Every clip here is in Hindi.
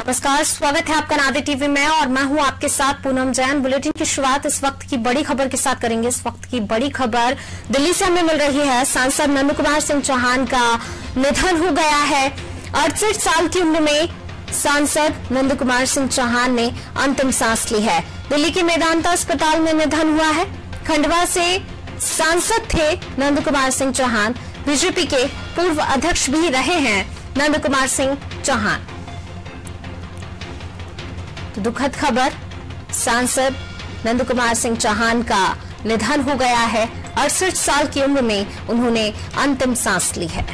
नमस्कार, स्वागत है आपका नादे टीवी में और मैं हूं आपके साथ पूनम जैन। बुलेटिन की शुरुआत इस वक्त की बड़ी खबर के साथ करेंगे। इस वक्त की बड़ी खबर दिल्ली से हमें मिल रही है। सांसद नंद कुमार सिंह चौहान का निधन हो गया है। 68 साल की उम्र में सांसद नंद कुमार सिंह चौहान ने अंतिम सांस ली है। दिल्ली के मेदांता अस्पताल में निधन हुआ है। खंडवा से सांसद थे नंद कुमार सिंह चौहान। बीजेपी के पूर्व अध्यक्ष भी रहे हैं नंद कुमार सिंह चौहान। तो दुखद खबर, सांसद नंद कुमार सिंह चौहान का निधन हो गया है। 68 साल की उम्र में उन्होंने अंतिम सांस ली है।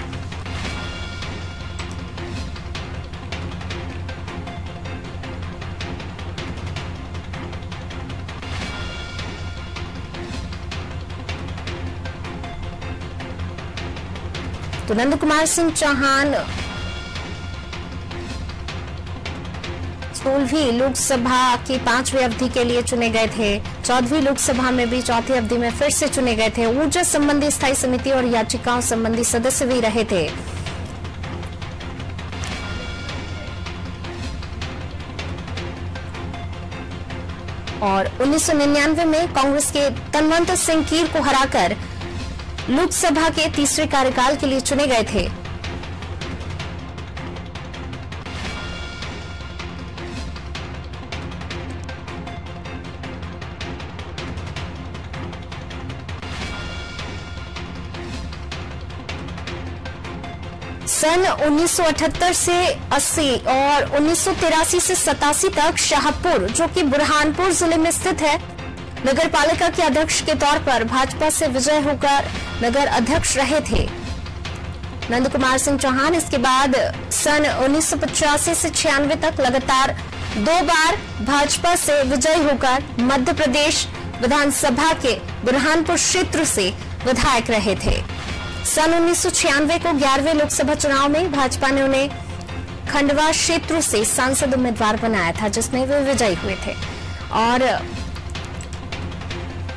तो नंद कुमार सिंह चौहान 16वीं लोकसभा की 5वीं अवधि के लिए चुने गए थे। 14वीं लोकसभा में भी चौथी अवधि में फिर से चुने गए थे। ऊर्जा संबंधी स्थायी समिति और याचिकाओं संबंधी सदस्य भी रहे थे। और 1999 में कांग्रेस के तनवंत सिंह कीर को हराकर लोकसभा के तीसरे कार्यकाल के लिए चुने गए थे। सन 1978 से 80 और 1983 से 87 तक शाहपुर, जो कि बुरहानपुर जिले में स्थित है, नगर पालिका के अध्यक्ष के तौर पर भाजपा से विजय होकर नगर अध्यक्ष रहे थे नंद कुमार सिंह चौहान। इसके बाद सन 1985 से 96 तक लगातार 2 बार भाजपा से विजयी होकर मध्य प्रदेश विधानसभा के बुरहानपुर क्षेत्र से विधायक रहे थे। सन 1996 को 11वें लोकसभा चुनाव में भाजपा ने उन्हें खंडवा क्षेत्र से सांसद उम्मीदवार बनाया था, जिसमें वे विजयी हुए थे। और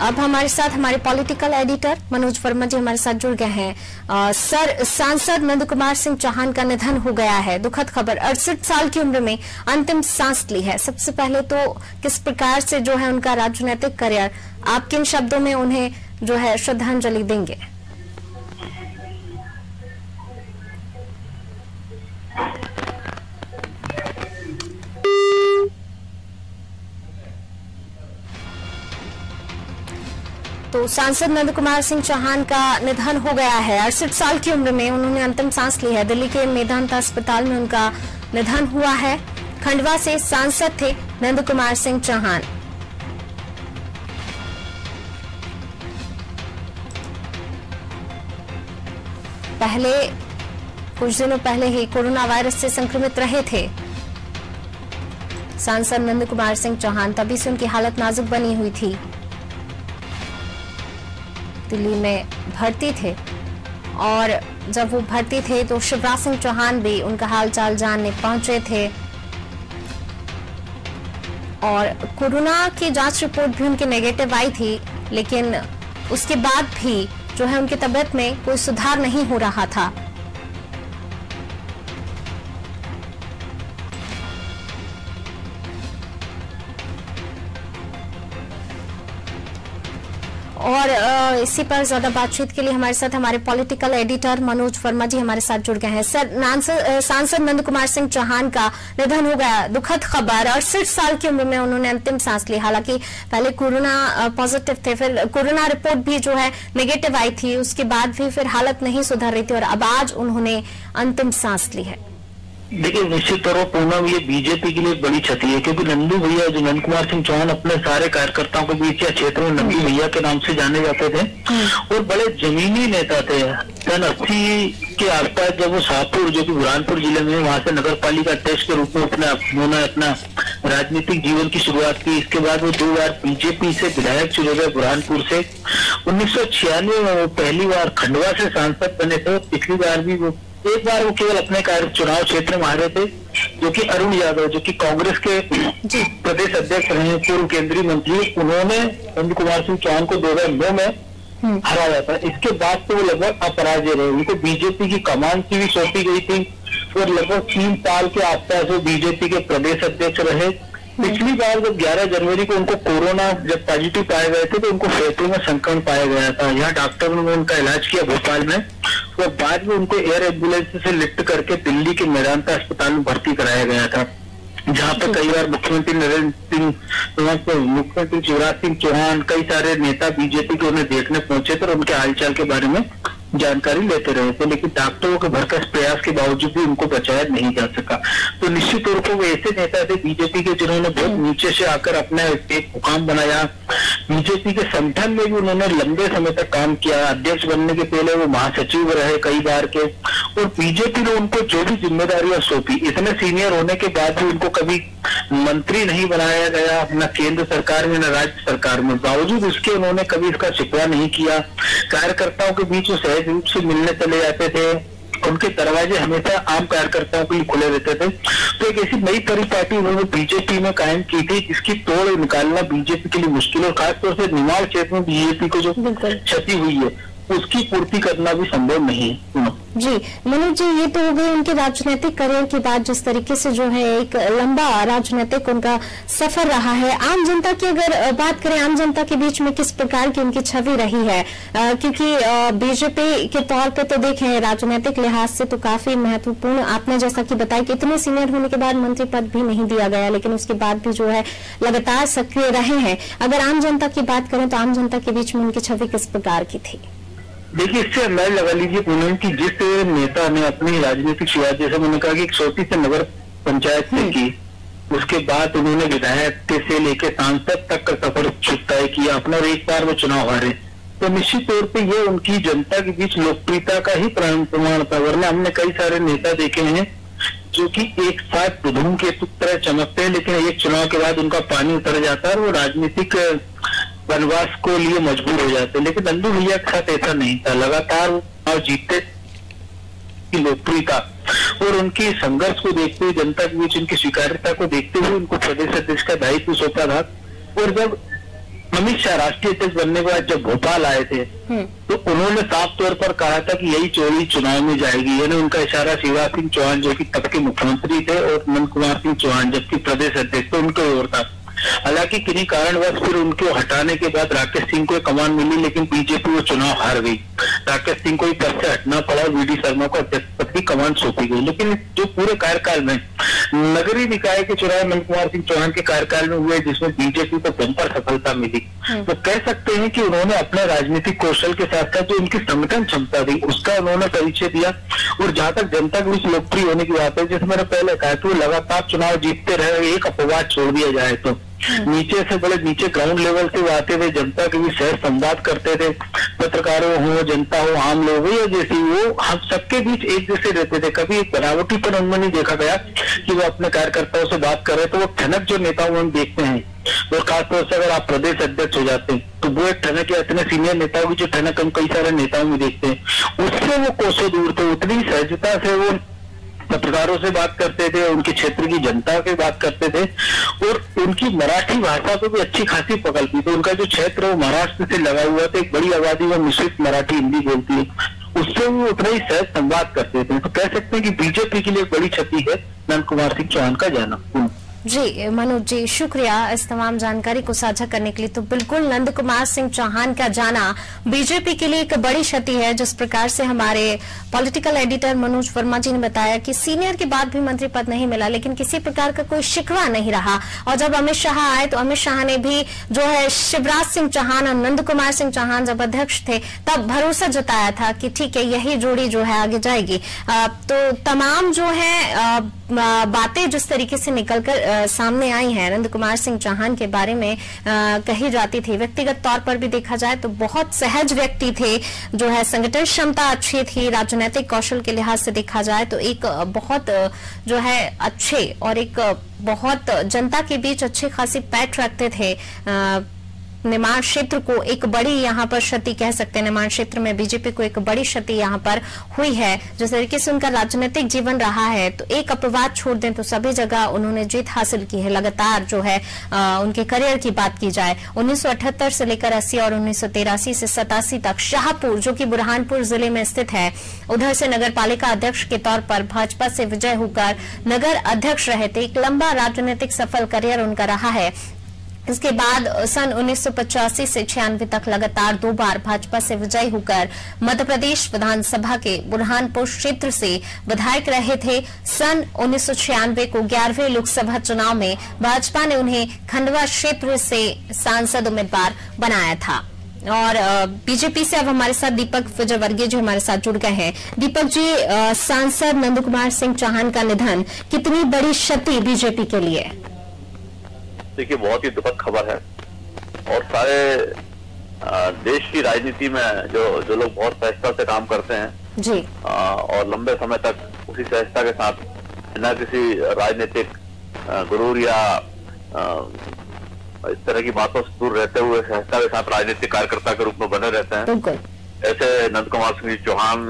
अब हमारे साथ हमारे पॉलिटिकल एडिटर मनोज वर्मा जी हमारे साथ जुड़ गए हैं। सर, सांसद नंद कुमार सिंह चौहान का निधन हो गया है। दुखद खबर, 68 साल की उम्र में अंतिम सांस ली है। सबसे पहले तो किस प्रकार से जो है उनका राजनीतिक करियर, आप किन शब्दों में उन्हें जो है श्रद्धांजलि देंगे? तो सांसद नंद कुमार सिंह चौहान का निधन हो गया है। 68 साल की उम्र में उन्होंने अंतिम सांस ली है। दिल्ली के मेदांता अस्पताल में उनका निधन हुआ है। खंडवा से सांसद थे नंद कुमार सिंह चौहान। पहले कुछ दिनों पहले ही कोरोना वायरस से संक्रमित रहे थे सांसद नंद कुमार सिंह चौहान। तभी से उनकी हालत नाजुक बनी हुई थी। दिल्ली में भर्ती थे और जब वो भर्ती थे तो शिवराज सिंह चौहान भी उनका हालचाल जानने पहुंचे थे और कोरोना की जांच रिपोर्ट भी उनकी नेगेटिव आई थी, लेकिन उसके बाद भी जो है उनकी तबीयत में कोई सुधार नहीं हो रहा था। और इसी पर ज्यादा बातचीत के लिए हमारे साथ हमारे पॉलिटिकल एडिटर मनोज वर्मा जी हमारे साथ जुड़ गए हैं। सर, सांसद नंद कुमार सिंह चौहान का निधन हो गया, दुखद खबर। 68 साल की उम्र में उन्होंने अंतिम सांस ली। हालांकि पहले कोरोना पॉजिटिव थे, फिर कोरोना रिपोर्ट भी जो है नेगेटिव आई थी, उसके बाद भी फिर हालत नहीं सुधर रही थी और अब आज उन्होंने अंतिम सांस ली है। देखिए, निश्चित तौर पर पूनम, ये बीजेपी के लिए बड़ी क्षति है, क्योंकि नंदू भैया, जो नंद कुमार सिंह चौहान अपने सारे कार्यकर्ताओं के बीच या क्षेत्र में नंदू भैया के नाम से जाने जाते थे और बड़े जमीनी नेता थे। सन 80 के आसपास जब वो शाहपुर, जो कि बुरहानपुर जिले में, वहां से नगर पालिका अध्यक्ष के रूप में उन्होंने अपना राजनीतिक जीवन की शुरुआत की। इसके बाद वो 2 बार बीजेपी से विधायक चुने गए बुरहानपुर से। 1996 में वो पहली बार खंडवा से सांसद बने थे। पिछली बार भी वो एक बार वो केवल अपने चुनाव क्षेत्र में हारे थे, जो कि अरुण यादव, जो कि कांग्रेस के प्रदेश अध्यक्ष रहे, पूर्व केंद्रीय मंत्री, उन्होंने नंद कुमार सिंह चौहान को 2009 में हराया था। इसके बाद तो वो लगभग अपराजय रहे। उनको बीजेपी की कमान की भी सौंपी गई थी और लगभग 3 साल के आसपास वो बीजेपी के प्रदेश अध्यक्ष रहे। पिछली बार जब 11 जनवरी को उनको कोरोना जब पॉजिटिव पाए गए थे तो उनको फेफड़े में संक्रमण पाया गया था। यहाँ डॉक्टरों ने उनका इलाज किया भोपाल में, और बाद में उनको एयर एम्बुलेंस से लिफ्ट करके दिल्ली के मेदांता अस्पताल में भर्ती कराया गया था, जहाँ पे कई बार मुख्यमंत्री नरेंद्र सिंह, मुख्यमंत्री शिवराज सिंह चौहान, कई सारे नेता बीजेपी के उन्हें देखने पहुंचे थे और उनके हालचाल के बारे में जानकारी लेते रहे थे, लेकिन डॉक्टरों के भरकस प्रयास के बावजूद भी उनको बचाया नहीं जा सका। तो निश्चित तौर पर वो ऐसे नेता थे बीजेपी के जिन्होंने बहुत नीचे से आकर अपना एक मुकाम बनाया। बीजेपी के संगठन में भी उन्होंने लंबे समय तक काम किया। अध्यक्ष बनने के पहले वो महासचिव रहे कई बार के, और बीजेपी ने उनको जो भी जिम्मेदारियां सौंपी, इतने सीनियर होने के बाद भी उनको कभी मंत्री नहीं बनाया गया, न केंद्र सरकार में न राज्य सरकार में। बावजूद इसके उन्होंने कभी इसका शिकवा नहीं किया। कार्यकर्ताओं के बीच वो सहज रूप से मिलने चले जाते थे, उनके दरवाजे हमेशा आम कार्यकर्ताओं के लिए खुले रहते थे। तो एक ऐसी नई परिपाटी उन्होंने बीजेपी में कायम की थी जिसकी तोड़ निकालना बीजेपी के लिए मुश्किल है। खासतौर से निमाड़ क्षेत्र में बीजेपी को जो क्षति हुई है उसकी पूर्ति करना भी संभव नहीं है। जी मनोज जी, ये तो हो गई उनके राजनीतिक करियर की बात, जिस तरीके से जो है एक लंबा राजनीतिक उनका सफर रहा है। आम जनता की अगर बात करें, आम जनता के बीच में किस प्रकार की उनकी छवि रही है, क्योंकि बीजेपी के तौर पे तो देखें राजनीतिक लिहाज से तो काफी महत्वपूर्ण, आपने जैसा कि बताया कि इतने सीनियर होने के बाद मंत्री पद भी नहीं दिया गया, लेकिन उसके बाद भी जो है लगातार सक्रिय रहे हैं। अगर आम जनता की बात करें तो आम जनता के बीच में उनकी छवि किस प्रकार की थी? देखिए, इससे अंदाज लगा लीजिए पूनम की जिस नेता ने अपनी राजनीतिक शुरुआत, जैसे मैंने कहा कि एक छोटी से नगर पंचायत से की, उसके बाद उन्होंने विधायक से लेकर सांसद तक का सफर तय किया अपना, और एक बार वो चुनाव हारे। तो निश्चित तौर पे ये उनकी जनता के बीच लोकप्रियता का ही प्रमाण था। वरना हमने कई सारे नेता देखे हैं जो कि एक साथ धूमकेतु की तरह चमकते हैं, लेकिन एक चुनाव के बाद उनका पानी उतर जाता है और वो राजनीतिक वनवास को लिए मजबूर हो जाते हैं। लेकिन नंदू भैया के साथ ऐसा नहीं था। लगातार चुनाव जीतते की लोकप्रियता और उनकी संघर्ष को देखते हुए, जनता के बीच उनकी स्वीकार्यता को देखते हुए उनको प्रदेश अध्यक्ष का दायित्व सौंपा था। और जब अमित शाह राष्ट्रीय अध्यक्ष बनने के बाद जब भोपाल आए थे तो उन्होंने साफ तौर पर कहा था कि यही चोरी चुनाव में जाएगी। यानी उनका इशारा शिवराज सिंह चौहान जो कि तब के मुख्यमंत्री थे और नंद कुमार सिंह चौहान जबकि प्रदेश अध्यक्ष थे उनकी ओर था। हालांकि किन्हीं कारणवश फिर उनको हटाने के बाद राकेश सिंह को कमान मिली, लेकिन बीजेपी वो चुनाव हार गई। राकेश सिंह को ही पद से हटना पड़ा और वीडी शर्मा को अध्यक्ष पद की कमान सौंपी गई। लेकिन जो पूरे कार्यकाल में नगरीय निकाय के चुनाव नंद कुमार सिंह चौहान के कार्यकाल में हुए जिसमें बीजेपी को बंपर सफलता मिली, तो कह सकते हैं कि उन्होंने अपने राजनीतिक कौशल के साथ साथ जो उनकी संगठन क्षमता थी उसका उन्होंने परिचय दिया। और जहां तक जनता के बीच लोकप्रिय होने की बात है, जैसे मैंने पहले कहा कि वो लगातार चुनाव जीतते रहे। एक अपवाद छोड़ दिया जाए तो नीचे से बड़े नीचे ग्राउंड लेवल से वो आते थे, जनता के बीच सहज संवाद करते थे। पत्रकारों हो, जनता हो, आम लोग हो या जैसे वो हम सबके बीच एक जैसे रहते थे। कभी एक बनावटीपन उनमें नहीं देखा गया कि वो अपने कार्यकर्ताओं से बात कर रहे। तो वो ठनक जो नेताओं में देखते हैं, और खासतौर से अगर आप प्रदेश अध्यक्ष हो जाते हैं तो वो एक ठनक या इतने सीनियर नेताओं की जो ठनक हम कई सारे नेताओं में देखते हैं, उससे वो कोसों दूर थे। उतनी सहजता से वो पत्रकारों से बात करते थे, उनके क्षेत्र की जनता से बात करते थे, और उनकी मराठी भाषा को भी अच्छी खासी पकड़ थी। तो उनका जो क्षेत्र है वो महाराष्ट्र से लगा हुआ था, एक बड़ी आबादी वो मिश्रित मराठी हिंदी बोलती है, उससे वो उतना ही सहज संवाद करते थे। तो कह सकते हैं कि बीजेपी के लिए बड़ी क्षति है नंद कुमार सिंह चौहान का जाना। जी मनोज जी, शुक्रिया इस तमाम जानकारी को साझा करने के लिए। तो बिल्कुल नंद कुमार सिंह चौहान का जाना बीजेपी के लिए एक बड़ी क्षति है। जिस प्रकार से हमारे पॉलिटिकल एडिटर मनोज वर्मा जी ने बताया कि सीनियर के बाद भी मंत्री पद नहीं मिला, लेकिन किसी प्रकार का कोई शिकवा नहीं रहा। और जब अमित शाह आए तो अमित शाह ने भी जो है शिवराज सिंह चौहान और नंद कुमार सिंह चौहान जब अध्यक्ष थे तब भरोसा जताया था कि ठीक है यही जोड़ी जो है आगे जाएगी। तो तमाम जो है बातें जिस तरीके से निकलकर सामने आई हैं नंद कुमार सिंह चौहान के बारे में कही जाती थी। व्यक्तिगत तौर पर भी देखा जाए तो बहुत सहज व्यक्ति थे, जो है संगठन क्षमता अच्छी थी, राजनीतिक कौशल के लिहाज से देखा जाए तो एक बहुत जो है अच्छे और एक बहुत जनता के बीच अच्छे खासी पैठ रखते थे। निर्माण क्षेत्र को एक बड़ी यहाँ पर क्षति कह सकते हैं। निर्माण क्षेत्र में बीजेपी को एक बड़ी क्षति यहाँ पर हुई है। जिस तरीके से उनका राजनीतिक जीवन रहा है, तो एक अपवाद छोड़ दें तो सभी जगह उन्होंने जीत हासिल की है। लगातार जो है उनके करियर की बात की जाए, 1978 से लेकर 80 और 1983 से 87 तक शाहपुर, जो कि बुरहानपुर जिले में स्थित है, उधर से नगर पालिका अध्यक्ष के तौर पर भाजपा से विजय होकर नगर अध्यक्ष रहे थे। एक लंबा राजनीतिक सफल करियर उनका रहा है। इसके बाद सन 1985 से 96 तक लगातार 2 बार भाजपा से विजयी होकर मध्य प्रदेश विधानसभा के बुरहानपुर क्षेत्र से विधायक रहे थे। सन 1996 को 11वें लोकसभा चुनाव में भाजपा ने उन्हें खंडवा क्षेत्र से सांसद उम्मीदवार बनाया था। और बीजेपी से अब हमारे साथ दीपक विजयवर्गीय जो हमारे साथ जुड़ गए हैं। दीपक जी, सांसद नंद कुमार सिंह चौहान का निधन कितनी बड़ी क्षति बीजेपी के लिए? देखिए, बहुत ही दुखद खबर है और सारे देश की राजनीति में जो लोग बहुत सहजता से काम करते हैं जी, और लंबे समय तक उसी सहजता के साथ बिना किसी राजनीतिक गुरूर या इस तरह की बातों से दूर रहते हुए सहजता के साथ राजनीतिक कार्यकर्ता के रूप में बने रहते हैं, ऐसे नंद कुमार सिंह चौहान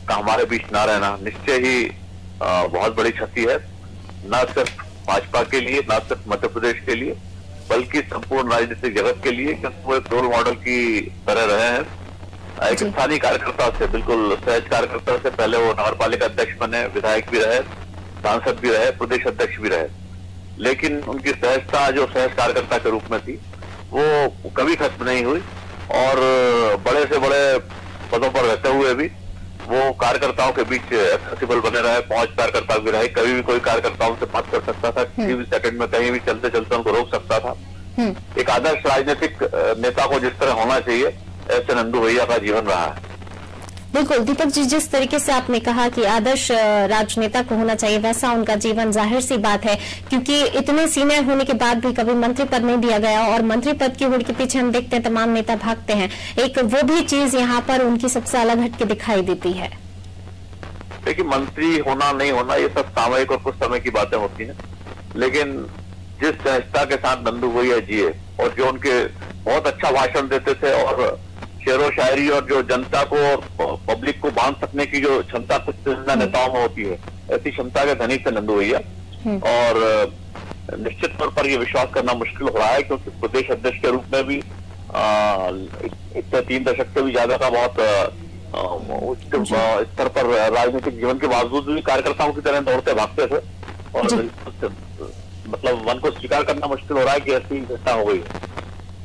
का हमारे बीच न रहना निश्चय ही बहुत बड़ी क्षति है, न सिर्फ भाजपा के लिए, न सिर्फ मध्य प्रदेश के लिए, बल्कि संपूर्ण राजनीतिक जगत के लिए, क्योंकि वो एक रोल मॉडल की तरह रहे हैं। एक स्थानीय कार्यकर्ता से, बिल्कुल सहज कार्यकर्ता से पहले वो नगर पालिका अध्यक्ष बने, विधायक भी रहे, सांसद भी रहे, प्रदेश अध्यक्ष भी रहे, लेकिन उनकी सहजता जो सहज कार्यकर्ता के रूप में थी वो कभी खत्म नहीं हुई और बड़े से बड़े पदों पर रहते हुए भी वो कार्यकर्ताओं के बीच एक्सेसिबल बने रहे, पहुंच कार्यकर्ता भी रहे, कभी भी कोई कार्यकर्ताओं से बात कर सकता था, किसी भी सेकंड में कहीं भी चलते चलते उनको रोक सकता था। एक आदर्श राजनीतिक नेता को जिस तरह होना चाहिए, ऐसे नंदू भैया का जीवन रहा है। बिल्कुल दीपक जी, जिस तरीके से आपने कहा कि आदर्श राजनेता को होना चाहिए, वैसा उनका जीवन जाहिर सी बात है, क्योंकि इतने सीनियर होने के बाद भी कभी मंत्री पद नहीं दिया गया और मंत्री पद की होड़ के पीछे हम देखते हैं तमाम नेता भागते हैं। एक वो भी चीज यहाँ पर उनकी सबसे अलग हट के दिखाई देती है। देखिए, मंत्री होना नहीं होना ये सब सामयिक और कुछ समय की बातें होती हैं, लेकिन जिस सहजता के साथ नंदू भैया जिए और जो उनके बहुत अच्छा भाषण देते थे और शेरो शायरी और जो जनता को पब्लिक को बांध सकने की जो क्षमता कुछ नेताओं में होती है, ऐसी क्षमता के धनी थे नंदू भैया। और निश्चित तौर पर यह विश्वास करना मुश्किल हो रहा है, क्योंकि प्रदेश अध्यक्ष के रूप में भी इतने 3 दशक से भी ज्यादा का बहुत उच्च स्तर पर राजनीतिक जीवन के बावजूद भी कार्यकर्ताओं की तरह दौड़ते भागते थे और मतलब मन को स्वीकार करना मुश्किल हो रहा है कि ऐसी घटना हो गई।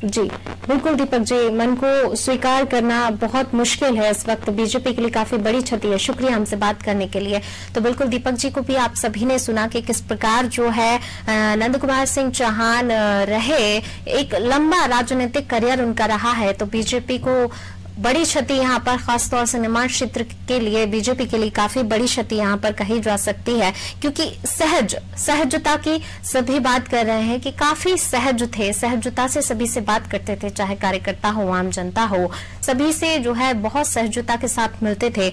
जी बिल्कुल दीपक जी, मन को स्वीकार करना बहुत मुश्किल है इस वक्त, बीजेपी के लिए काफी बड़ी क्षति है। शुक्रिया हमसे बात करने के लिए। तो बिल्कुल दीपक जी को भी आप सभी ने सुना कि किस प्रकार जो है नंद कुमार सिंह चौहान रहे, एक लंबा राजनीतिक करियर उनका रहा है। तो बीजेपी को बड़ी क्षति यहाँ पर खासतौर से निर्माण क्षेत्र के लिए, बीजेपी के लिए काफी बड़ी क्षति यहाँ पर कही जा सकती है, क्योंकि सहजता की सभी बात कर रहे हैं कि काफी सहज थे, सहजता से सभी से बात करते थे, चाहे कार्यकर्ता हो, आम जनता हो, सभी से जो है बहुत सहजता के साथ मिलते थे।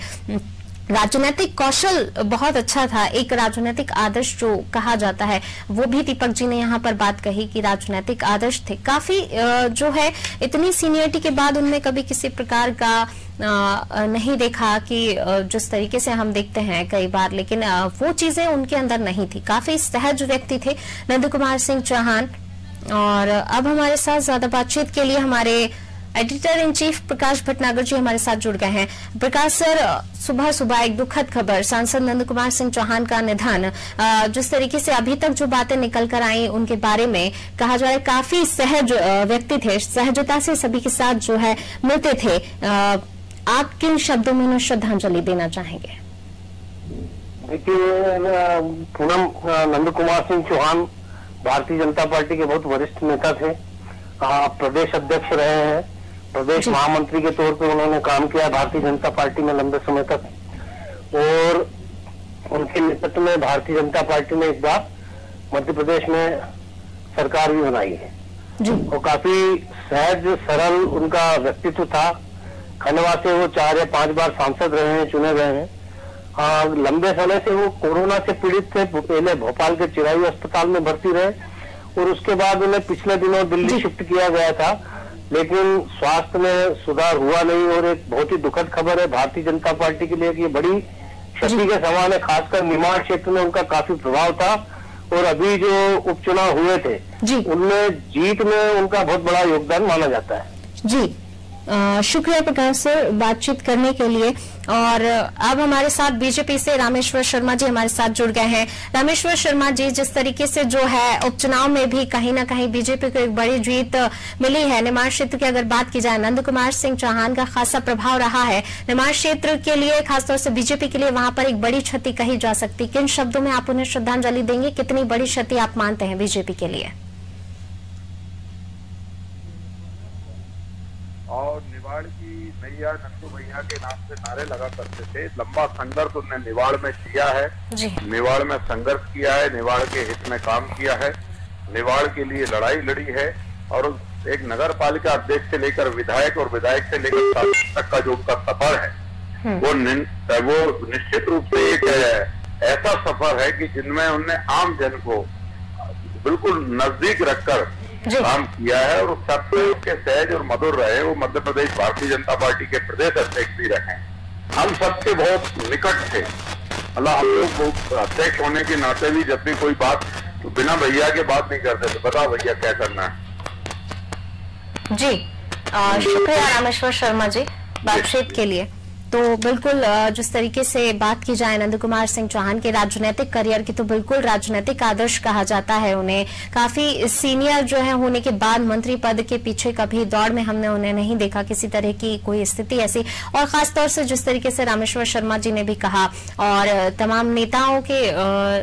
राजनीतिक कौशल बहुत अच्छा था, एक राजनीतिक आदर्श जो कहा जाता है वो भी दीपक जी ने यहाँ पर बात कही कि राजनीतिक आदर्श थे। काफी जो है इतनी सीनियरिटी के बाद उनमें कभी किसी प्रकार का नहीं देखा कि जिस तरीके से हम देखते हैं कई बार, लेकिन वो चीजें उनके अंदर नहीं थी। काफी सहज व्यक्ति थे नंद कुमार सिंह चौहान। और अब हमारे साथ ज्यादा बातचीत के लिए हमारे एडिटर इन चीफ प्रकाश भटनागर जी हमारे साथ जुड़ गए हैं। प्रकाश सर, सुबह सुबह एक दुखद खबर, सांसद नंद कुमार सिंह चौहान का निधन, जिस तरीके से अभी तक जो बातें निकल कर आई उनके बारे में कहा जाए काफी सहज व्यक्ति थे, सहजता से सभी के साथ जो है मिलते थे। आप किन शब्दों में उन्हें श्रद्धांजलि देना चाहेंगे? देखिए, पूनम, नंद कुमार सिंह चौहान भारतीय जनता पार्टी के बहुत वरिष्ठ नेता थे, प्रदेश अध्यक्ष रहे हैं, प्रदेश महामंत्री के तौर पे उन्होंने काम किया भारतीय जनता पार्टी में लंबे समय तक, और उनके नेतृत्व में भारतीय जनता पार्टी ने एक बार मध्य प्रदेश में सरकार भी बनाई है और काफी सहज सरल उनका व्यक्तित्व था। खंडवा से वो 4 या 5 बार सांसद रहे हैं, चुने गए हैं। लंबे समय से वो कोरोना से पीड़ित थे, पहले भोपाल के चिरायु अस्पताल में भर्ती रहे और उसके बाद उन्हें पिछले दिनों दिल्ली शिफ्ट किया गया था। लेकिन स्वास्थ्य में सुधार हुआ नहीं। और एक बहुत ही दुखद खबर है भारतीय जनता पार्टी के लिए कि ये बड़ी क्षति के समान है। खासकर निमाड़ क्षेत्र में उनका काफी प्रभाव था और अभी जो उपचुनाव हुए थे उनमें जीत में उनका बहुत बड़ा योगदान माना जाता है। जी शुक्रिया प्रकाश सर बातचीत करने के लिए। और अब हमारे साथ बीजेपी से रामेश्वर शर्मा जी हमारे साथ जुड़ गए हैं। रामेश्वर शर्मा जी, जिस तरीके से जो है उपचुनाव में भी कहीं ना कहीं बीजेपी को एक बड़ी जीत मिली है, निमाड़ क्षेत्र की अगर बात की जाए नंद कुमार सिंह चौहान का खासा प्रभाव रहा है निमाड़ क्षेत्र के लिए, खासतौर से बीजेपी के लिए वहां पर एक बड़ी क्षति कही जा सकती। किन शब्दों में आप उन्हें श्रद्धांजलि देंगे, कितनी बड़ी क्षति आप मानते हैं बीजेपी के लिए? और निवाड़ की नैया नंदू भैया के नाम से नारे लगा करते थे। लंबा संघर्ष उन्होंने निवाड़ में किया है, निवाड़ में संघर्ष किया है, निवाड़ के हित में काम किया है, निवाड़ के लिए लड़ाई लड़ी है। और एक नगर पालिका अध्यक्ष से लेकर विधायक और विधायक से लेकर सांसद तक का जो उनका सफर है वो निश्चित रूप से एक ऐसा सफर है कि जिनमें उन्होंने आम जन को बिल्कुल नजदीक रखकर काम किया है। और सबसे उसके सहज और मधुर रहे। वो मध्य प्रदेश भारतीय जनता पार्टी के प्रदेश अध्यक्ष भी रहे। हम सबके बहुत निकट थे। मतलब हम लोग अध्यक्ष होने के नाते भी जब भी कोई बात तो बिना भैया के बात नहीं करते थे, बताओ भैया क्या करना है। जी शुक्रिया रामेश्वर शर्मा जी बातचीत के लिए। तो बिल्कुल जिस तरीके से बात की जाए नंद कुमार सिंह चौहान के राजनीतिक करियर की, तो बिल्कुल राजनीतिक आदर्श कहा जाता है उन्हें। काफी सीनियर जो है होने के बाद मंत्री पद के पीछे कभी दौड़ में हमने उन्हें नहीं देखा, किसी तरह की कोई स्थिति ऐसी। और खासतौर से जिस तरीके से रामेश्वर शर्मा जी ने भी कहा और तमाम नेताओं के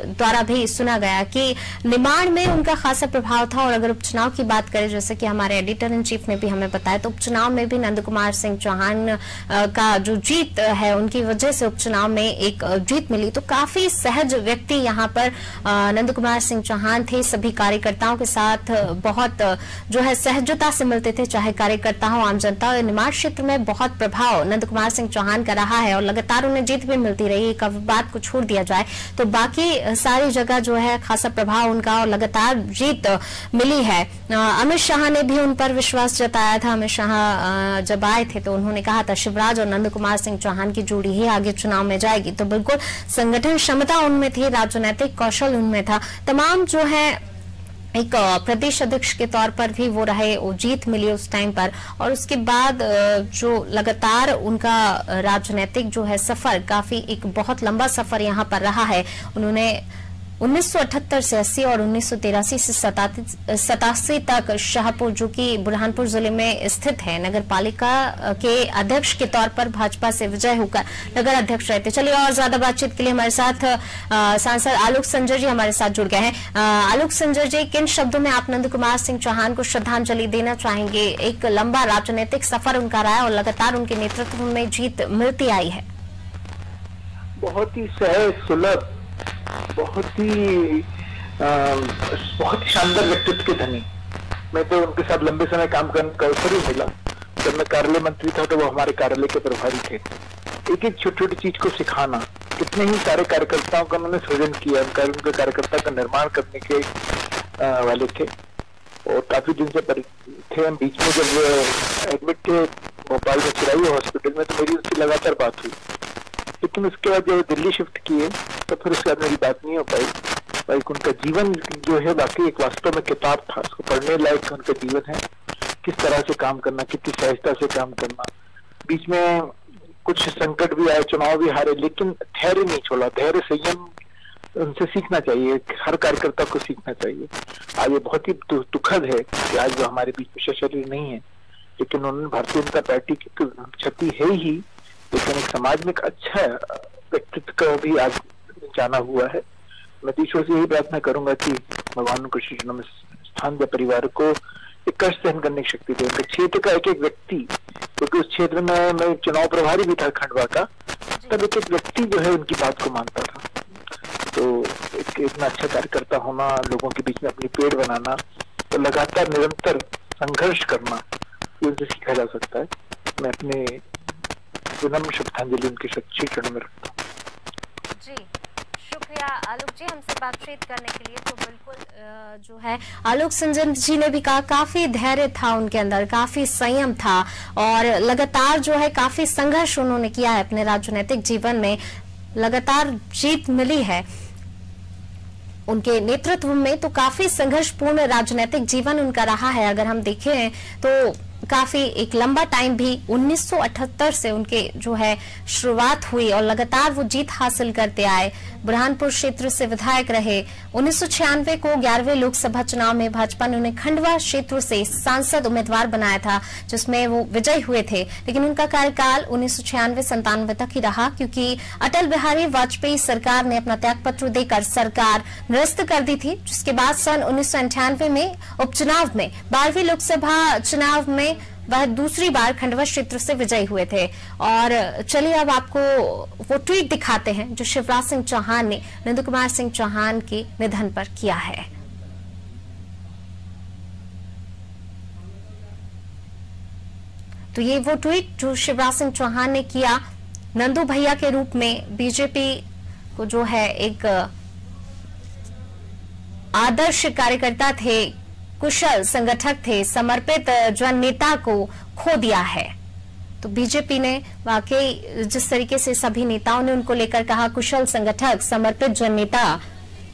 द्वारा भी सुना गया कि निमाड़ में उनका खासा प्रभाव था। और अगर उपचुनाव की बात करें, जैसे कि हमारे एडिटर इन चीफ ने भी हमें बताया, तो उपचुनाव में भी नंद कुमार सिंह चौहान का जो जीत है उनकी वजह से उपचुनाव में एक जीत मिली। तो काफी सहज व्यक्ति यहाँ पर नंद कुमार सिंह चौहान थे। सभी कार्यकर्ताओं के साथ बहुत जो है सहजता से मिलते थे, चाहे कार्यकर्ता हो आम जनता हो। निमाड़ क्षेत्र में बहुत प्रभाव नंद कुमार सिंह चौहान का रहा है और लगातार उन्हें जीत भी मिलती रही। एक बात को छोड़ दिया जाए तो बाकी सारी जगह जो है खासा प्रभाव उनका और लगातार जीत मिली है। अमित शाह ने भी उन पर विश्वास जताया था। अमित शाह जब आए थे तो उन्होंने कहा था शिवराज और नंद कुमार सिंह चौहान की जोड़ी ही आगे चुनाव में जाएगी। तो बिल्कुल संगठन क्षमता उनमें थी, राजनीतिक कौशल उनमें था, तमाम जो है एक प्रदेश अध्यक्ष के तौर पर भी वो रहे, वो जीत मिली उस टाइम पर। और उसके बाद जो लगातार उनका राजनीतिक जो है सफर, काफी एक बहुत लंबा सफर यहाँ पर रहा है। उन्होंने 1978 से 80 और 1983 से 87 तक शाहपुर, जो कि बुरहानपुर जिले में स्थित है, नगर पालिका के अध्यक्ष के तौर पर भाजपा से विजय होकर नगर अध्यक्ष रहते। चलिए और ज्यादा बातचीत के लिए हमारे साथ सांसद आलोक संजय जी हमारे साथ जुड़ गए हैं। आलोक संजय जी, किन शब्दों में आप नंद कुमार सिंह चौहान को श्रद्धांजलि देना चाहेंगे? एक लंबा राजनीतिक सफर उनका रहा है और लगातार उनके नेतृत्व में जीत मिलती आई है। बहुत ही सहज सुलभ, बहुत ही शानदार व्यक्तित्व के धनी। मैं तो उनके साथ लंबे समय काम करने का अवसर ही मिला। जब मैं कार्यालय मंत्री था तो वो हमारे कार्यालय के प्रभारी थे। एक एक छोटी छोटी चीज को सिखाना, कितने ही सारे कार्यकर्ताओं का उन्होंने सृजन किया, उनके कार्यकर्ता का निर्माण करने के वाले थे और काफी दिन से थे। हम बीच में जब एडमिट थे भोपाल में चिरायू हॉस्पिटल में, तो मेरी उससे लगातार बात हुई। लेकिन उसके बाद जब दिल्ली शिफ्ट किए तो फिर उसके बाद मेरी बात नहीं हो पाई। भाई उनका जीवन जो है वाकई एक वास्तव में किताब था, उसको पढ़ने लायक उनका जीवन है। किस तरह से काम करना, कितनी सहजता से काम करना। बीच में कुछ संकट भी आए, चुनाव भी हारे, लेकिन धैर्य नहीं छोड़ा। धैर्य संयम उनसे सीखना चाहिए, हर कार्यकर्ता को सीखना चाहिए। आज ये बहुत ही दुखद है कि आज वो हमारे बीच में शरीर नहीं है, लेकिन उन्होंने भारतीय जनता पार्टी की क्षति है ही, लेकिन एक समाज में एक अच्छा व्यक्तित्व का भी आज जाना हुआ है। मैं ईश्वर से यही प्रार्थना करूंगा कि भगवान को कृष्ण में स्थान दे, परिवार को एक कष्ट सहन करने की शक्ति दे। उनके क्षेत्र का एक एक व्यक्ति, क्योंकि उस क्षेत्र में मैं चुनाव प्रभारी भी था खंडवा का, तब एक एक व्यक्ति जो है उनकी बात को मानता था। तो एक इतना अच्छा कार्यकर्ता होना, लोगों के बीच में अपनी पेड़ बनाना, तो लगातार निरंतर संघर्ष करना, ये उनसे सीखा जा सकता है। मैं अपने विनम्र श्रद्धांजलि उनके चरणों में रखता हूँ। जी शुक्रिया। शुक्रिया आलोक जी हमसे बातचीत करने के लिए। तो बिल्कुल जो है आलोक संजन जी ने भी कहा काफी धैर्य था उनके अंदर, काफी संयम था और लगातार जो है काफी संघर्ष उन्होंने किया है अपने राजनीतिक जीवन में, लगातार जीत मिली है उनके नेतृत्व में। तो काफी संघर्षपूर्ण राजनीतिक जीवन उनका रहा है। अगर हम देखें तो काफी एक लंबा टाइम भी 1978 से उनके जो है शुरुआत हुई और लगातार वो जीत हासिल करते आए। बुरहानपुर क्षेत्र से विधायक रहे। 1996 को 11वें लोकसभा चुनाव में भाजपा ने उन्हें खंडवा क्षेत्र से सांसद उम्मीदवार बनाया था, जिसमें वो विजयी हुए थे। लेकिन उनका कार्यकाल 1996-97 तक ही रहा, क्योंकि अटल बिहारी वाजपेयी सरकार ने अपना त्यागपत्र देकर सरकार निरस्त कर दी थी। जिसके बाद सन 1998 में उपचुनाव में 12वीं लोकसभा चुनाव में वह दूसरी बार खंडवा क्षेत्र से विजयी हुए थे। और चलिए अब आपको वो ट्वीट दिखाते हैं जो शिवराज सिंह चौहान ने नंदू कुमार सिंह चौहान के निधन पर किया है। तो ये वो ट्वीट जो शिवराज सिंह चौहान ने किया। नंदू भैया के रूप में बीजेपी को जो है एक आदर्श कार्यकर्ता थे, कुशल संगठक थे, समर्पित जन नेता को खो दिया है। तो बीजेपी ने वाकई जिस तरीके से सभी नेताओं ने उनको लेकर कहा कुशल संगठक, समर्पित जन नेता।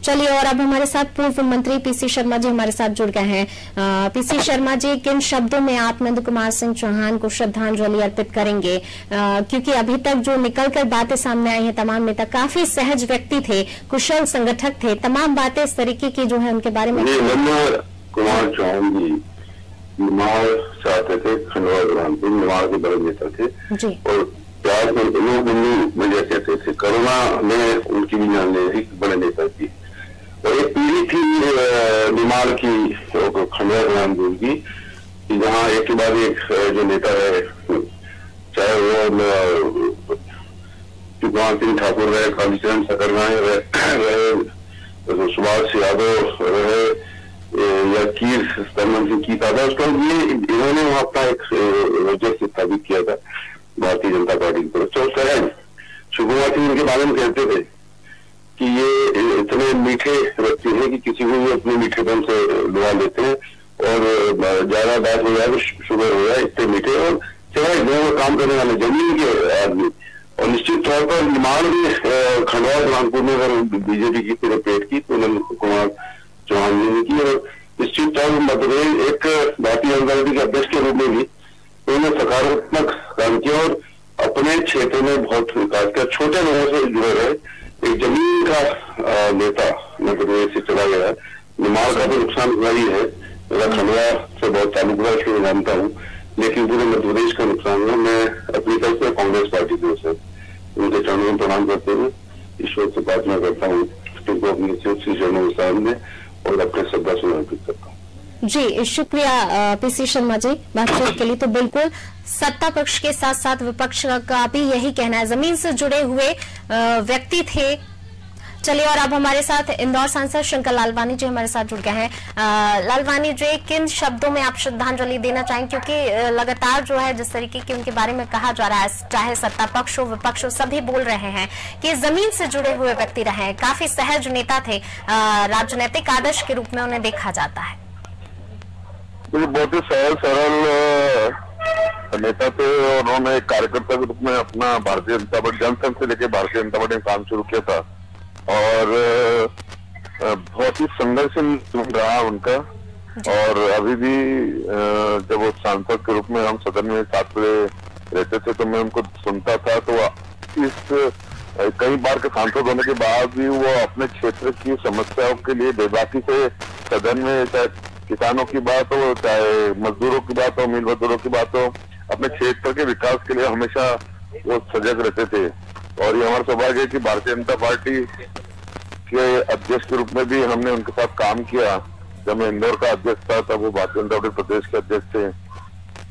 चलिए और अब हमारे साथ पूर्व मंत्री पीसी शर्मा जी हमारे साथ जुड़ गए हैं। पीसी शर्मा जी, किन शब्दों में आप नंदू कुमार सिंह चौहान को श्रद्धांजलि अर्पित करेंगे? क्योंकि अभी तक जो निकलकर बातें सामने आई हैं, तमाम नेता काफी सहज व्यक्ति थे, कुशल संगठक थे, तमाम बातें इस तरीके की जो है उनके बारे में। कुमार चौहान जी निमाड़ से आते थे, खंडवा बुरहानपुर निमाड़ के बड़े नेता थे और प्यार में लोग वजह कहते थे। करुणा में उनकी भी जान ले रही बड़े नेता थी और एक पीढ़ी थी निमाड़ की खंडवा बुरहानपुर की, जहाँ एक के बाद एक जो नेता है, चाहे वो कुमार सिंह ठाकुर रहे, कालीचरण सकरगाय रहे, सुभाष यादव रहे या कीर सरमन सिंह की था, उसका ये इन्होंने वहां अपना एक वजह स्थापित किया था भारतीय जनता पार्टी की तरफ से। और सहज शिवकुमार सिंह इनके बारे में कहते थे कि ये इतने मीठे व्यक्ति हैं कि किसी को भी अपने मीठेपन से लुभा लेते हैं और ज्यादा बात हो जाए तो शुगर हो जाए, इतने मीठे और सहज जो काम करने वाले जमीन के आदमी। और निश्चित तौर पर निमाड़ भी खंडवा बुरहानपुर में अगर बीजेपी की तरफ पेट की तो नंदू कुमार चौहान ने की और निश्चित तौर पर मध्यप्रदेश एक भारतीय जनता पार्टी के अध्यक्ष के रूप में भी उन्होंने सकारात्मक काम किया और अपने क्षेत्र में बहुत विकास किया, छोटे लोगों से जुड़े रहे। एक जमीन का नेता मध्यप्रदेश से चला गया। निमाड़ का तो नुकसान हुआ ही है, मेरा खंडवा से बहुत ताल्लुक है इसलिए जानता हूँ, लेकिन पूरे मध्यप्रदेश का नुकसान हुआ। मैं अपनी तरफ से कांग्रेस पार्टी की ओर से उनके चरणों में प्रणाम करते हुए ईश्वर से प्रार्थना करता हूँ कि वो अपनी श्री चरणों में सामने और अपने श्रद्धा समर्पित करता हूँ। जी शुक्रिया पीसी शर्मा जी बातचीत के लिए। तो बिल्कुल सत्ता पक्ष के साथ साथ विपक्ष का भी यही कहना है, जमीन से जुड़े हुए व्यक्ति थे। चलिए और अब हमारे साथ इंदौर सांसद शंकर लालवानी जी हमारे साथ जुड़ गए हैं। लालवानी जी, किन शब्दों में आप श्रद्धांजलि देना चाहेंगे? क्योंकि लगातार जो है जिस तरीके के उनके बारे में कहा जा रहा है, चाहे सत्ता पक्ष हो विपक्ष हो, सभी बोल रहे हैं कि जमीन से जुड़े हुए व्यक्ति रहे हैं, काफी सहज नेता थे, राजनीतिक आदर्श के रूप में उन्हें देखा जाता है। बहुत ही सरल नेता थे और उन्होंने एक कार्यकर्ता के रूप में अपना भारतीय जनता पार्टी जनसंघ से लेकर भारतीय जनता पार्टी में काम शुरू किया था और बहुत ही संघर्षशील रहा उनका। और अभी भी जब वो सांसद के रूप में हम सदन में साथ में रहते थे तो मैं उनको सुनता था, तो इस कई बार के सांसद होने के बाद भी वो अपने क्षेत्र की समस्याओं के लिए बेबाकी से सदन में, चाहे किसानों की बात हो, चाहे मजदूरों की बात हो, मिल मजदूरों की बात हो, अपने क्षेत्र के विकास के लिए हमेशा वो सजग रहते थे। और ये हमारा सौभाग्य है कि भारतीय जनता पार्टी के अध्यक्ष के रूप में भी हमने उनके साथ काम किया। जब मैं इंदौर का अध्यक्ष था तब वो भारतीय जनता पार्टी प्रदेश के अध्यक्ष थे।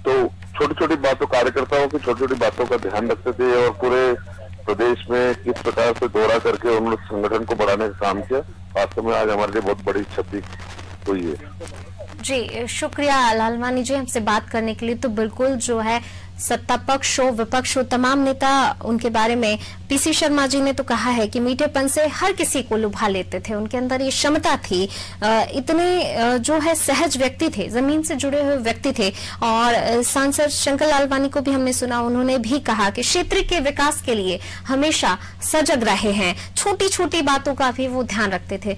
तो छोटी छोटी बातों, कार्यकर्ताओं की छोटी छोटी बातों का ध्यान रखते थे और पूरे प्रदेश में किस प्रकार से दौरा करके उन्होंने संगठन को बढ़ाने का काम किया। वास्तव में आज हमारे लिए बहुत बड़ी क्षति हुई है। जी शुक्रिया लालवानी जी हमसे बात करने के लिए। तो बिल्कुल जो है सत्ता पक्ष हो विपक्ष हो तमाम नेता उनके बारे में पीसी शर्मा जी ने तो कहा है कि मीठेपन से हर किसी को लुभा लेते थे, उनके अंदर ये क्षमता थी, इतने जो है सहज व्यक्ति थे, जमीन से जुड़े हुए व्यक्ति थे। और सांसद शंकर लालवानी को भी हमने सुना, उन्होंने भी कहा कि क्षेत्र के विकास के लिए हमेशा सजग रहे हैं, छोटी छोटी बातों का भी वो ध्यान रखते थे।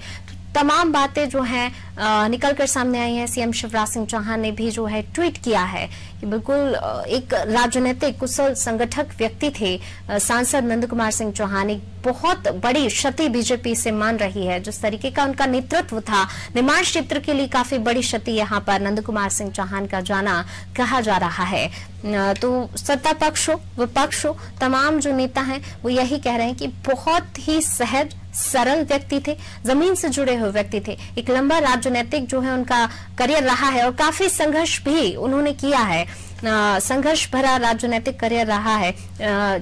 तमाम बातें जो हैं निकलकर सामने आई हैं। सीएम शिवराज सिंह चौहान ने भी जो है ट्वीट किया है कि बिल्कुल एक राजनीतिक कुशल संगठक व्यक्ति थे सांसद नंद कुमार सिंह चौहान। एक बहुत बड़ी क्षति बीजेपी से मान रही है, जिस तरीके का उनका नेतृत्व था, निर्माण क्षेत्र के लिए काफी बड़ी क्षति यहाँ पर नंद कुमार सिंह चौहान का जाना कहा जा रहा है। तो सत्ता पक्ष हो विपक्ष हो तमाम जो नेता हैं वो यही कह रहे हैं कि बहुत ही सहज सरल व्यक्ति थे, जमीन से जुड़े हुए व्यक्ति थे। एक लंबा राजनीतिक जो है उनका करियर रहा है और काफी संघर्ष भी उन्होंने किया है, संघर्ष भरा राजनीतिक करियर रहा है।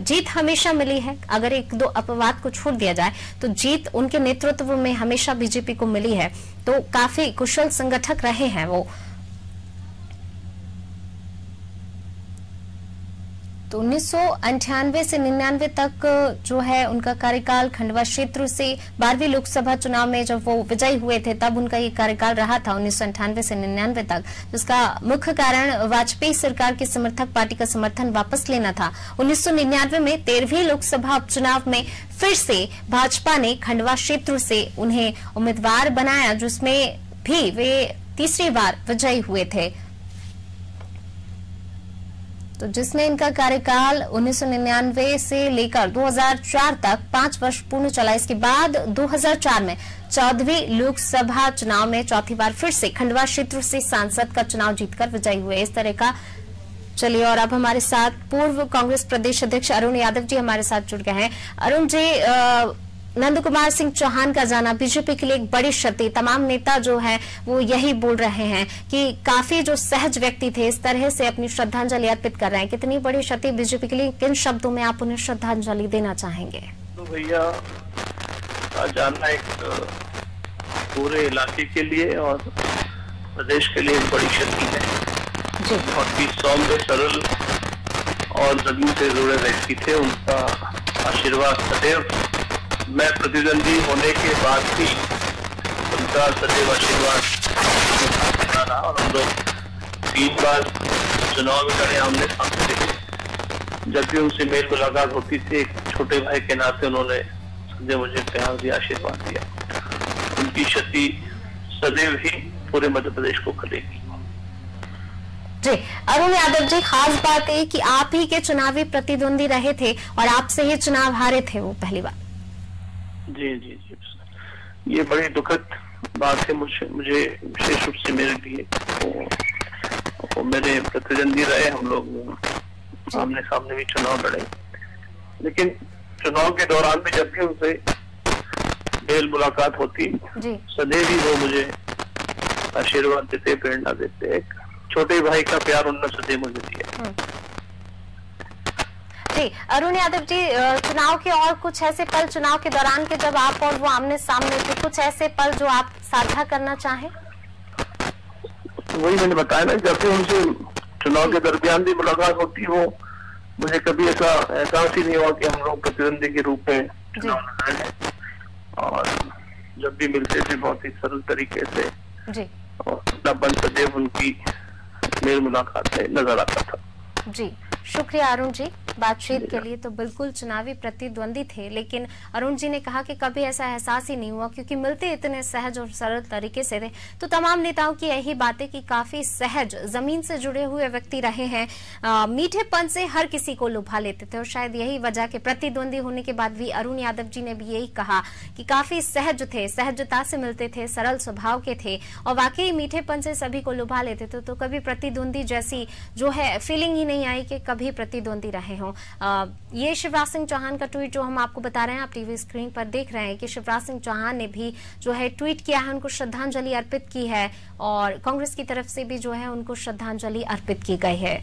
जीत हमेशा मिली है, अगर एक दो अपवाद को छोड़ दिया जाए तो जीत उनके नेतृत्व में हमेशा बीजेपी को मिली है। तो काफी कुशल संगठक रहे हैं वो। तो 1998 से 99 तक जो है उनका कार्यकाल, खंडवा क्षेत्र से 12वीं लोकसभा चुनाव में जब वो विजयी हुए थे तब उनका ये कार्यकाल रहा था 1998 से 99 तक, जिसका मुख्य कारण वाजपेयी सरकार के समर्थक पार्टी का समर्थन वापस लेना था। 1999 में 13वीं लोकसभा उपचुनाव में फिर से भाजपा ने खंडवा क्षेत्र से उन्हें उम्मीदवार बनाया, जिसमें भी वे तीसरी बार विजयी हुए थे। तो जिसमें इनका कार्यकाल 1999 से लेकर 2004 तक 5 वर्ष पूर्ण चला। इसके बाद 2004 में 14वीं लोकसभा चुनाव में चौथी बार फिर से खंडवा क्षेत्र से सांसद का चुनाव जीतकर विजयी हुए। इस तरह का चलिए, और अब हमारे साथ पूर्व कांग्रेस प्रदेश अध्यक्ष अरुण यादव जी हमारे साथ जुड़ गए हैं। अरुण जी, नंद कुमार सिंह चौहान का जाना बीजेपी के लिए एक बड़ी क्षति, तमाम नेता जो है वो यही बोल रहे हैं कि काफी जो सहज व्यक्ति थे इस तरह से अपनी श्रद्धांजलि अर्पित कर रहे हैं। कितनी बड़ी क्षति बीजेपी के लिए, किन शब्दों में आप उन्हें श्रद्धांजलि देना चाहेंगे? तो भैया का जाना एक पूरे इलाके के लिए और प्रदेश के लिए एक बड़ी क्षति है। बहुत ही सौम्य सरल और जमीन से जुड़े व्यक्ति थे, उनका आशीर्वाद सदैव, मैं प्रतिद्वंदी होने के बाद भी उनका सदैव आशीर्वाद रहा और हम लोग 3 बार चुनाव में लड़े, आमने सामने देखे। जब भी उनसे मेल मुलाकात होती थी एक छोटे भाई के नाते उन्होंने सदैव मुझे प्यार दिया, आशीर्वाद दिया। उनकी क्षति सदैव ही पूरे मध्य प्रदेश को खलेगी। जी अरुण यादव जी, खास बात है कि आप ही के चुनावी प्रतिद्वंदी रहे थे और आपसे ही चुनाव हारे थे वो पहली बार। जी जी जी, ये बड़ी दुखद बात है मुझे विशेष रूप से मेरे लिए। तो मेरे प्रतिद्वंदी रहे, हम लोग आमने सामने भी चुनाव लड़े, लेकिन चुनाव के दौरान भी जब भी उनसे मेल मुलाकात होती सदैव ही वो मुझे आशीर्वाद देते, प्रेरणा देते। एक छोटे भाई का प्यार उन्होंने सदैव मुझे दिया। जी अरुण यादव जी, चुनाव के और कुछ ऐसे पल चुनाव के दौरान के जब आप और वो आमने सामने थे, कुछ ऐसे पल जो आप साझा करना चाहें? तो वही मैंने बताया ना, जब भी उनसे चुनाव के दरमियान भी मुलाकात होती हो, मुझे कभी ऐसा एहसास ही नहीं हुआ कि हम लोग प्रतिद्वंदी के रूप में चुनाव लड़ रहे हैं। और जब भी मिलते थे बहुत ही सरल तरीके से जी, और अपनापन सदैव उनकी मेल मुलाकात में नजर आता था। जी शुक्रिया अरुण जी बातचीत के लिए। तो बिल्कुल चुनावी प्रतिद्वंदी थे, लेकिन अरुण जी ने कहा कि कभी ऐसा एहसास ही नहीं हुआ क्योंकि मिलते इतने सहज और सरल तरीके से थे। तो तमाम नेताओं की यही बातें कि काफी सहज, जमीन से जुड़े हुए व्यक्ति रहे हैं, मीठेपन से हर किसी को लुभा लेते थे। और शायद यही वजह के प्रतिद्वंदी होने के बाद भी अरुण यादव जी ने भी यही कहा कि काफी सहज थे, सहजता से मिलते थे, सरल स्वभाव के थे और वाकई मीठेपन से सभी को लुभा लेते थे। तो कभी प्रतिद्वंदी जैसी जो है फीलिंग ही नहीं आई कि कभी प्रतिद्वंदी रहे हों। ये शिवराज सिंह चौहान का ट्वीट जो हम आपको बता रहे हैं, आप टीवी स्क्रीन पर देख रहे हैं कि शिवराज सिंह चौहान ने भी जो है ट्वीट किया है, उनको श्रद्धांजलि अर्पित की है और कांग्रेस की तरफ से भी जो है उनको श्रद्धांजलि अर्पित की गई है।